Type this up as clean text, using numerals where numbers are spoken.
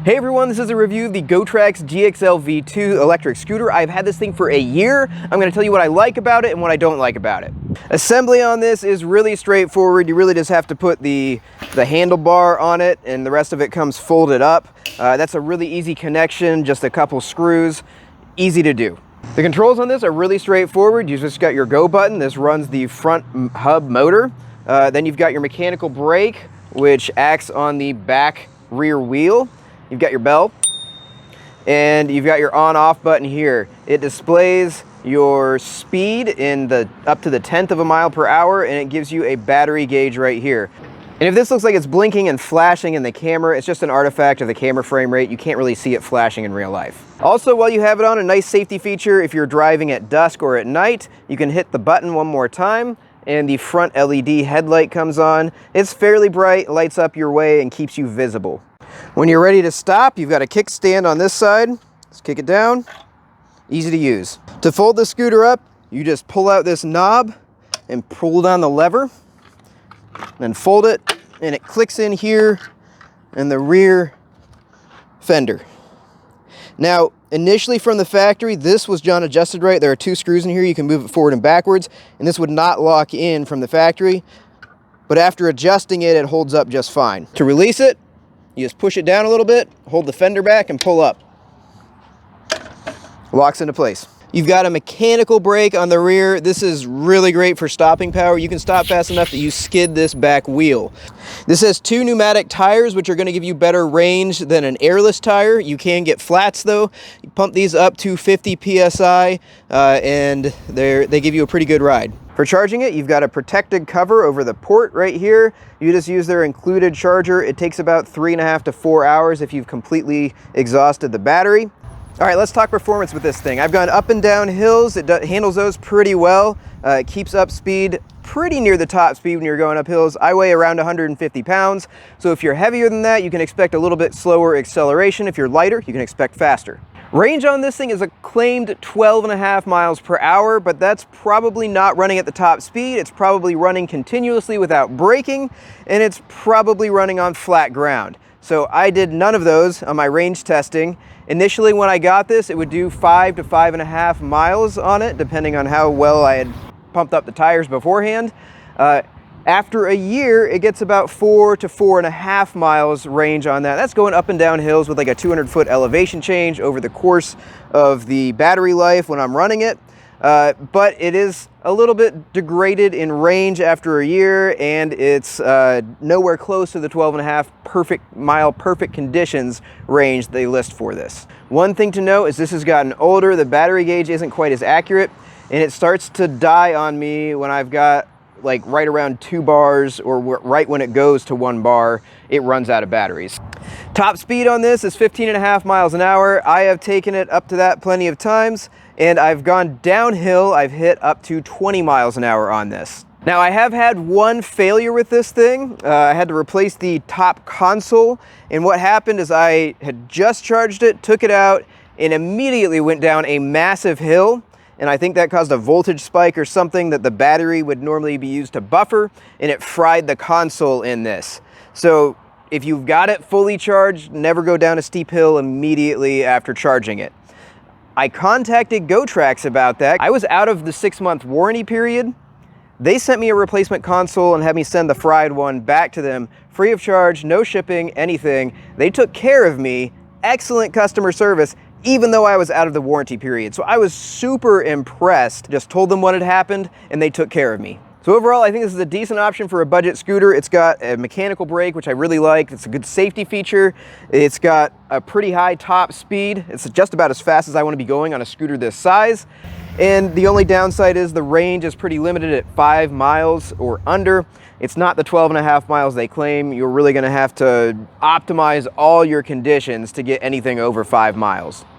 Hey everyone, this is a review of the GoTrax GXL V2 electric scooter. I've had this thing for a year. I'm going to tell you what I like about it and what I don't like about it. Assembly on this is really straightforward. You really just have to put the handlebar on it and the rest of it comes folded up. That's a really easy connection, just a couple screws, easy to do. The controls on this are really straightforward. You just got your go button. This runs the front hub motor. Then you've got your mechanical brake, which acts on the back rear wheel. You've got your bell, and you've got your on-off button here. It displays your speed in up to the 1/10 of a mile per hour, and it gives you a battery gauge right here. And if this looks like it's blinking and flashing in the camera, it's just an artifact of the camera frame rate. You can't really see it flashing in real life. Also, while you have it on, a nice safety feature, if you're driving at dusk or at night, you can hit the button one more time, and the front LED headlight comes on. It's fairly bright, lights up your way, and keeps you visible. When you're ready to stop, you've got a kickstand on this side. Let's kick it down. Easy to use. To fold the scooter up, you just pull out this knob and pull down the lever, then fold it, and it clicks in here in the rear fender. Now, initially from the factory, this was John adjusted right. There are 2 screws in here. You can move it forward and backwards, and this would not lock in from the factory. But after adjusting it, it holds up just fine. To release it, you just push it down a little bit, hold the fender back, and pull up. Locks into place. You've got a mechanical brake on the rear. This is really great for stopping power. You can stop fast enough that you skid this back wheel. This has 2 pneumatic tires, which are going to give you better range than an airless tire. You can get flats though. You pump these up to 50 PSI, and they give you a pretty good ride. For charging it, you've got a protected cover over the port right here. You just use their included charger. It takes about 3.5 to 4 hours if you've completely exhausted the battery. All right, let's talk performance with this thing. I've gone up and down hills. It handles those pretty well. It keeps up speed pretty near the top speed when you're going up hills. I weigh around 150 pounds, so if you're heavier than that, you can expect a little bit slower acceleration. If you're lighter, you can expect faster. Range on this thing is a claimed 12.5 miles per hour, but that's probably not running at the top speed. It's probably running continuously without braking, and it's probably running on flat ground. So I did none of those on my range testing. Initially, when I got this, it would do 5 to 5.5 miles on it, depending on how well I had pumped up the tires beforehand. After a year, it gets about 4 to 4.5 miles range on that. That's going up and down hills with like a 200-foot elevation change over the course of the battery life when I'm running it. But it is a little bit degraded in range after a year, and it's nowhere close to the 12.5 perfect conditions range they list for this. One thing to note is this has gotten older. The battery gauge isn't quite as accurate, and it starts to die on me when I've got like right around 2 bars, or right when it goes to 1 bar, it runs out of batteries. Top speed on this is 15.5 miles an hour. I have taken it up to that plenty of times, and I've gone downhill. I've hit up to 20 miles an hour on this. Now, I have had one failure with this thing. I had to replace the top console, and what happened is I had just charged it, took it out, and immediately went down a massive hill. And I think that caused a voltage spike or something that the battery would normally be used to buffer, and it fried the console in this. So if you've got it fully charged, never go down a steep hill immediately after charging it. I contacted GoTrax about that. I was out of the 6-month warranty period. They sent me a replacement console and had me send the fried one back to them, free of charge, no shipping, anything. They took care of me, excellent customer service, even though I was out of the warranty period. So I was super impressed. Just told them what had happened, and they took care of me. So overall, I think this is a decent option for a budget scooter. It's got a mechanical brake, which I really like. It's a good safety feature. It's got a pretty high top speed. It's just about as fast as I want to be going on a scooter this size. And the only downside is the range is pretty limited at 5 miles or under. It's not the 12.5 miles they claim. You're really going to have to optimize all your conditions to get anything over 5 miles.